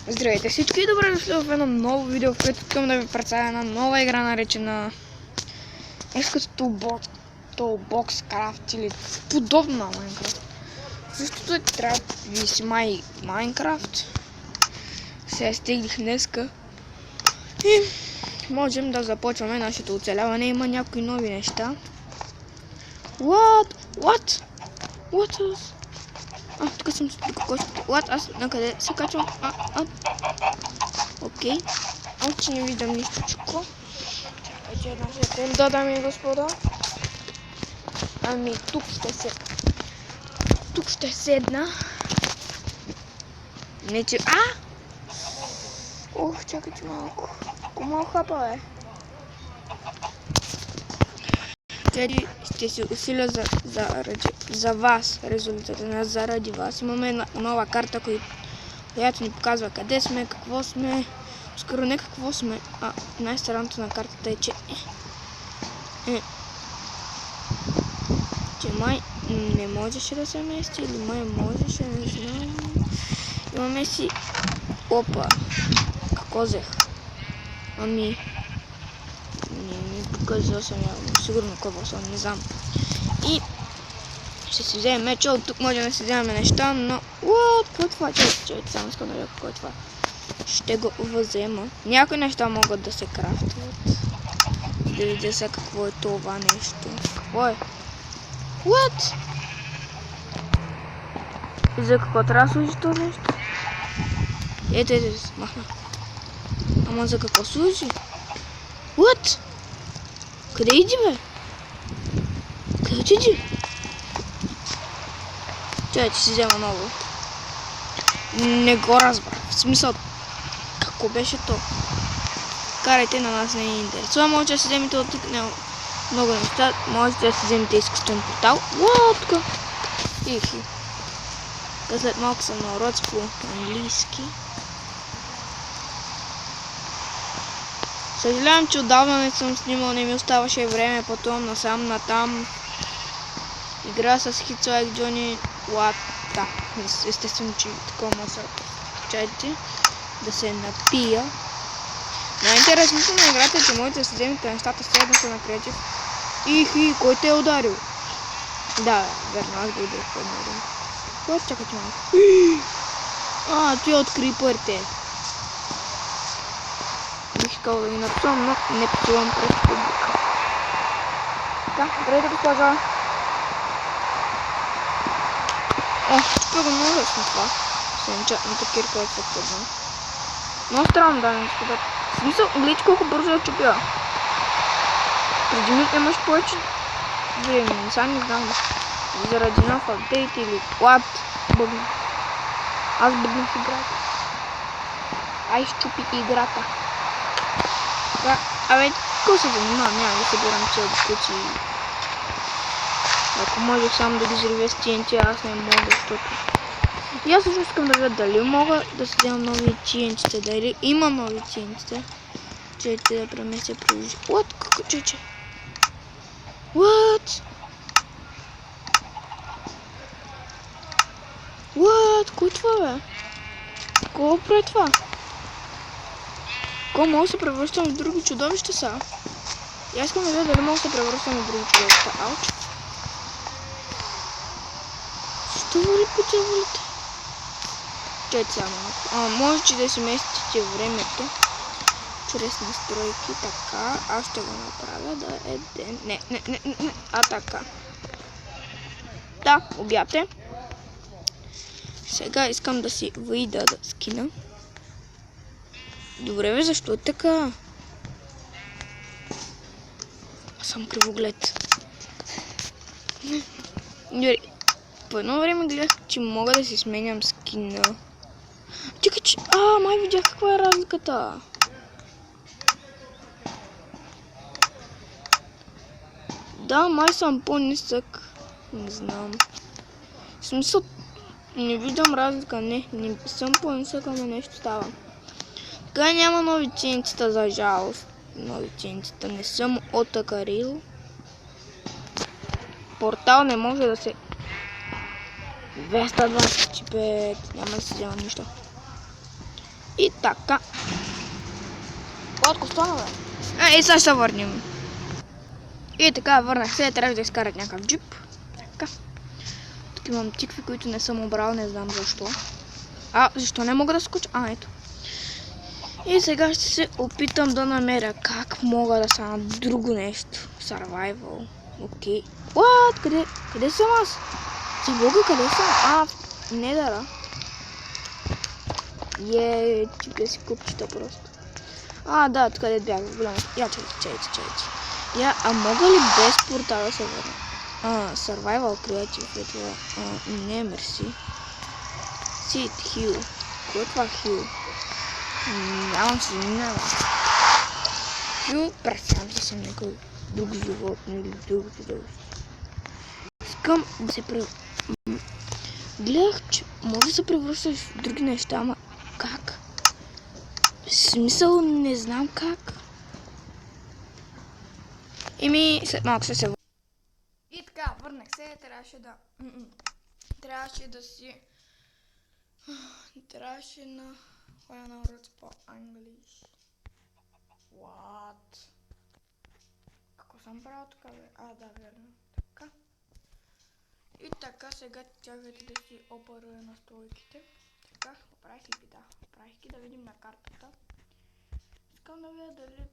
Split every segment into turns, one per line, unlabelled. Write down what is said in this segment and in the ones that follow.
Здравейте всички и добре дошли в едно ново видео, в което искам да ви представя една нова игра, наречена Toolbox или подобна на Майнкрафт. Същото трябва да ви си Майнкрафт. Сега стигнах днеска и можем да започваме нашето оцеляване. Има някои нови неща. What? Тук съм аз накъде се качвам? Окей. Че не виждам нищичко. Чакайте една секунда, дами и господа. Ами тук ще седна. Не че... чакайте малко. Малко хапа, бе. Теди ще се усиля за вас, резултата на заради вас. Имаме една нова карта, която ни показва къде сме, какво сме. Скоро не какво сме, най-странното на картата е, че май не можеше да се мести или май можеше, не знам. Имаме си... какво взех? Не показва съм явно, сигурно какво съм, не знам. И ще си вземем меча, от тук може да си вземем неща, но... какво е това? Чайте, само искам да видя какво е това. Ще го взема. Някои неща могат да се крафтват. Да видя сега какво е това нещо. Какво е? What? И за какво трябва да служи това нещо? Ето, махна. Ама за какво служи? What? Къде иди, бе? Къде иди? Чай, си взема много. Не го разбрах. В смисъл, какво беше то? Карайте, на нас не е интересува. Може да си вземете от тук много неща. Може да си вземете изкуствен портал. Тук. Ихи. След малко съм на урок по английски. Съжалявам, че отдавна не съм снимал, не ми оставаше време, потом насам натам. Игра с Hits Like Johnny What? Да, естествено, че такова може да чайте, да се напия. Най-интересното на играта е, че можете да си вземете нещата следното на креатив. Кой те е ударил? Да, верно, аз го ударих по-много. Чакайте малко. Той от крипърите. Бих искал да ви напсувам, но не псувам пред публика. Здравейте, госпожа. Чупя го много лесно това. Сенчатната кирка е съвтърна. Много странно, дами и господа. В смисъл, гледайте колко бързо я чупя. Преди минут имаш повече време, сега не знам. Заради нов апдейт или what? Бъгна. Аз бъгнах играта. Щупи играта. Какво се занимавам? Няма да събирам цел дискусии. Ако можех само да ги взривя с TNT, аз не мога, защото... И аз също искам да видя дали мога да си вземам нови TNT-та, дали има нови TNT-та. Чайте да преместя приложи. Какво чече? Кой това, бе? Кого прави това? Кога мога да се превръщам в други чудовища са? И аз искам да видя дали мога да се превръщам в други чудовища. Що вали по дяволите? Чайте сега малко. Може да си местите времето чрез настройки, така. Аз ще го направя да е ден. Не. Така. Да, обяд е. Сега искам да си выйда да скина. Добре, бе, защо е така? Аз съм кривоглед. Добре. По едно време гледах, че мога да си сменям скина. Чакай, че... май видях каква е разликата. Да, май съм по-нисък. Не знам. В смисъл, не виждам разлика. Не съм по-нисък, ама нещо става. Така няма нови TNT-та, за жалост. Нови TNT-та не съм отакарил. Портал не може да се... 225, няма да си взема нищо. И така.
Отко стана, бе?
И сега ще се върнем. И така, върнах се, трябва да изкарат някакъв джип. Така. Тук имам тикви, които не съм обрал, не знам защо. Защо не мога да скоча? Ето. И сега ще се опитам да намеря как мога да стана друго нещо. Survival. Окей. What? Къде съм аз? За Бога, къде съм? Недъра. Чипя си купчета просто. Да, откъде бях, голямо. Чайте. Мога ли без порта да се върна? Survival Creative е това. Не, мерси. Seed, Hill. Кой е това Hill? Нямам се минава. Hill, представям се съм някой друг животно или друго чудовище. Искам да се Гледах, че може да се превръщаш в други неща, ама как? В смисъл, не знам как. След малко ще се върна. И така, върнах се, трябваше на коя на урок по-английски. What? Какво съм правил тук, бе? Да, верно. Така. И така, сега чакайте да си опаря настройките. Така, оправих ги да видим на картата. Искам да видя дали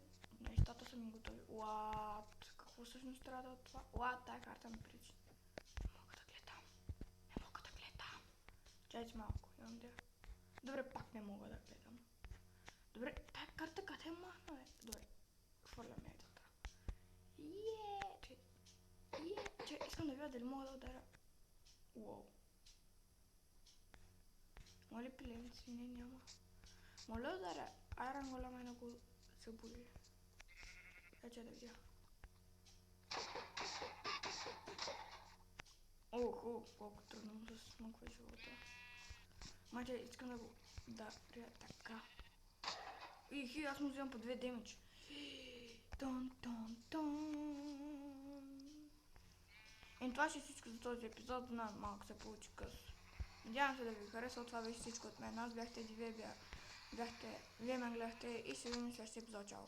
нещата са ми готови. What? Какво всъщност трябва да е това? Тая карта ми пречи. Не мога да гледам. Чайте малко, имам да. Добре, пак не мога да гледам. Добре, тая карта къде махна, бе? Добре, хвърляме е така. Искам да видя дали мога да ударя. Уоу. Моля пиленици, не, няма. Моля ударя Айрон Голема и да го забуди. Да видя. Колко трудно му да смъква живота. Маче, искам да го даря така. Аз му вземам по 2 демидж. Това ще е всичко за този епизод. Знам, малко се получи къс. Надявам се да ви харесва. Това беше всичко от мен. Аз бяхте Диве, вие ме гледахте и ще видим следващия епизод. Чао!